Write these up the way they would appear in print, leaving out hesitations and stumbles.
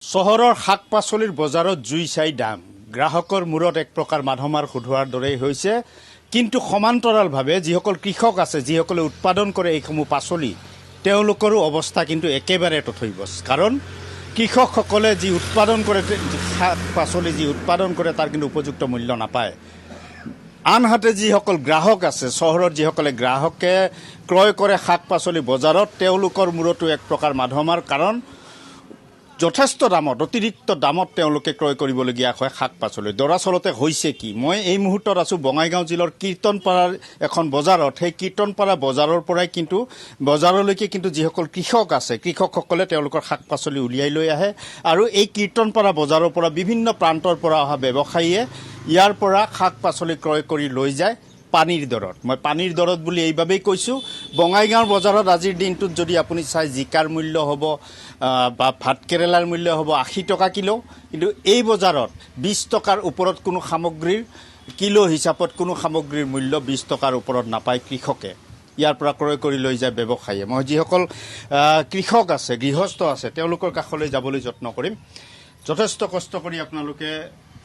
চহৰৰ শাক পাচলিৰ বজাৰত জুই চাই দাম গ্ৰাহকৰ মূৰত এক প্ৰকাৰ মাধমাৰ সোধোৱাৰ দৰেই হৈছে। কিন্তু সমান্তৰালভাৱে যিসকল কৃষক আছে, যিসকলে উৎপাদন কৰে এইসমূহ পাচলি, তেওঁলোকৰো অৱস্থা কিন্তু একেবাৰে তথৈবচ। কাৰণ কৃষকসকলে যি উৎপাদন কৰে, শাক পাচলি যি উৎপাদন কৰে তাৰ কিন্তু উপযুক্ত মূল্য নাপায়। আনহাতে যিসকল গ্ৰাহক আছে, চহৰত যিসকলে গ্ৰাহকে ক্ৰয় কৰে শাক পাচলি বজাৰত, তেওঁলোকৰ মূৰতো এক প্ৰকাৰ মাধমাৰ। কাৰণ যথেষ্ট দামত, অতিৰিক্ত দামত তেওঁলোকে ক্ৰয় কৰিবলগীয়া হয় শাক পাচলি। দৰাচলতে হৈছে কি, মই এই মুহূৰ্তত আছোঁ বঙাইগাঁও জিলাৰ কীৰ্তনপাৰাৰ এখন বজাৰত। সেই কীৰ্তনপাৰা বজাৰৰ পৰাই কিন্তু বজাৰলৈকে কিন্তু যিসকল কৃষক আছে, কৃষকসকলে তেওঁলোকৰ শাক পাচলি উলিয়াই লৈ আহে। আৰু এই কীৰ্তনপাৰা বজাৰৰ পৰা বিভিন্ন প্ৰান্তৰ পৰা অহা ব্যৱসায়ীয়ে ইয়াৰ পৰা শাক পাচলি ক্ৰয় কৰি লৈ যায় পানীৰ দৰত। মই পানীৰ দৰত বুলি এইবাবেই কৈছোঁ, বঙাইগাঁৱৰ বজাৰত আজিৰ দিনটোত যদি আপুনি চাই, জিকাৰ মূল্য হ'ব বা ভাতকেৰেলাৰ মূল্য হ'ব 80 টকা কিলো। কিন্তু এই বজাৰত 20 টকাৰ ওপৰত কোনো সামগ্ৰীৰ কিলো হিচাপত কোনো সামগ্ৰীৰ মূল্য 20 টকাৰ ওপৰত নাপায় কৃষকে। ইয়াৰ পৰা ক্ৰয় কৰি লৈ যায় ব্যৱসায়ীয়ে। মই যিসকল কৃষক আছে, গৃহস্থ আছে, তেওঁলোকৰ কাষলৈ যাবলৈ যত্ন কৰিম। যথেষ্ট কষ্ট কৰি আপোনালোকে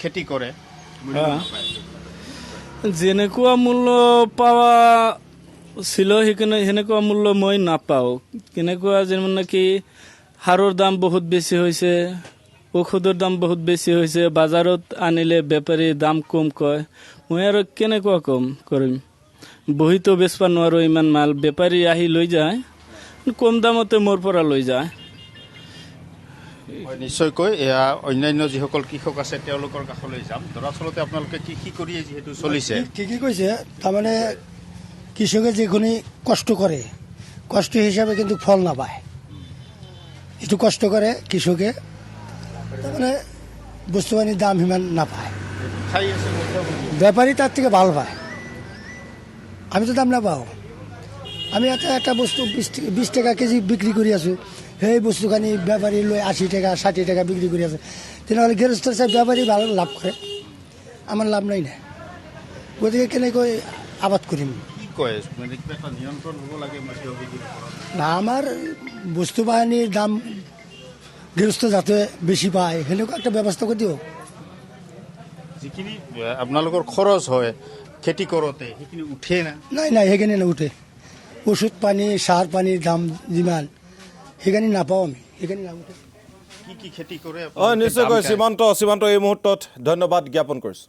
খেতি কৰে, যেনেকুৱা মূল্য পাৱা ছিল সেনেকুৱা মূল্য মই নাপাওঁ। কেনেকুৱা যেন নেকি সাৰৰ দাম বহুত বেছি হৈছে, ঔষধৰ দাম বহুত বেছি হৈছে। বজাৰত আনিলে বেপাৰী দাম কম কয়, মই আৰু কেনেকুৱা কম কৰিম। বহিতো বেচিব নোৱাৰোঁ ইমান মাল। বেপাৰী আহি লৈ যায়, কম দামতে মোৰ পৰা লৈ যায়। নিশ্চয়কৈ এয়া অন্যান্য যিসকল কৃষক আছে তেওঁলোকৰ কাষলৈ যাম। দৰাচলতে আপোনালোকে কৃষি কৰিয়ে যিহেতু চলিছে, ঠিকই কৈছে। তাৰমানে কৃষকে যিখিনি কষ্ট কৰে, কষ্ট হিচাপে কিন্তু ফল নাপায়। যিটো কষ্ট কৰে কৃষকে, তাৰমানে বস্তু বাহিনীৰ দাম সিমান নাপায়। খাই আছে মধ্যভোগী। বেপাৰী তার থেকে ভাল পায়, আমি তো দাম নাপাওঁ। আমি এটা বস্তু 20 টাকা কেজি বিক্রি কৰি আছোঁ, সেই বস্তুখিনি বেপাৰী লৈ 80 টাকা 60 টাকা বিক্ৰি কৰি আছে। তেনেহ'লে গৃহস্থৰ চাই বেপাৰী ভাল লাভ কৰে, আমাৰ লাভ নাই না। গতিকে কেনেকৈ আবাদ কৰিম? কি কয় মানে কিবা এটা নিয়ন্ত্ৰণ হ'ব লাগে মধ্যভোগীৰ ওপৰত। না, আমাৰ বস্তু বাহিনীৰ দাম গৃহস্থ যাতে বেছি পায় সেনেকুৱা একটা ব্যৱস্থা কৰি দিয়ক। যিখিনি আপোনালোকৰ খৰচ হয় খেতি কৰোঁতে সেইখিনি উঠে না? নাই সেইখিনি নুঠে। ওষুধ পানী, সাৰ পানীৰ দাম যিমান, সেইখিনি নাপাওঁ আমি, সেইখিনি নাউঠে। কি খেতি কৰে? নিশ্চয়কৈ সীমান্ত এই মুহূৰ্তত ধন্যবাদ জ্ঞাপন কৰিছোঁ।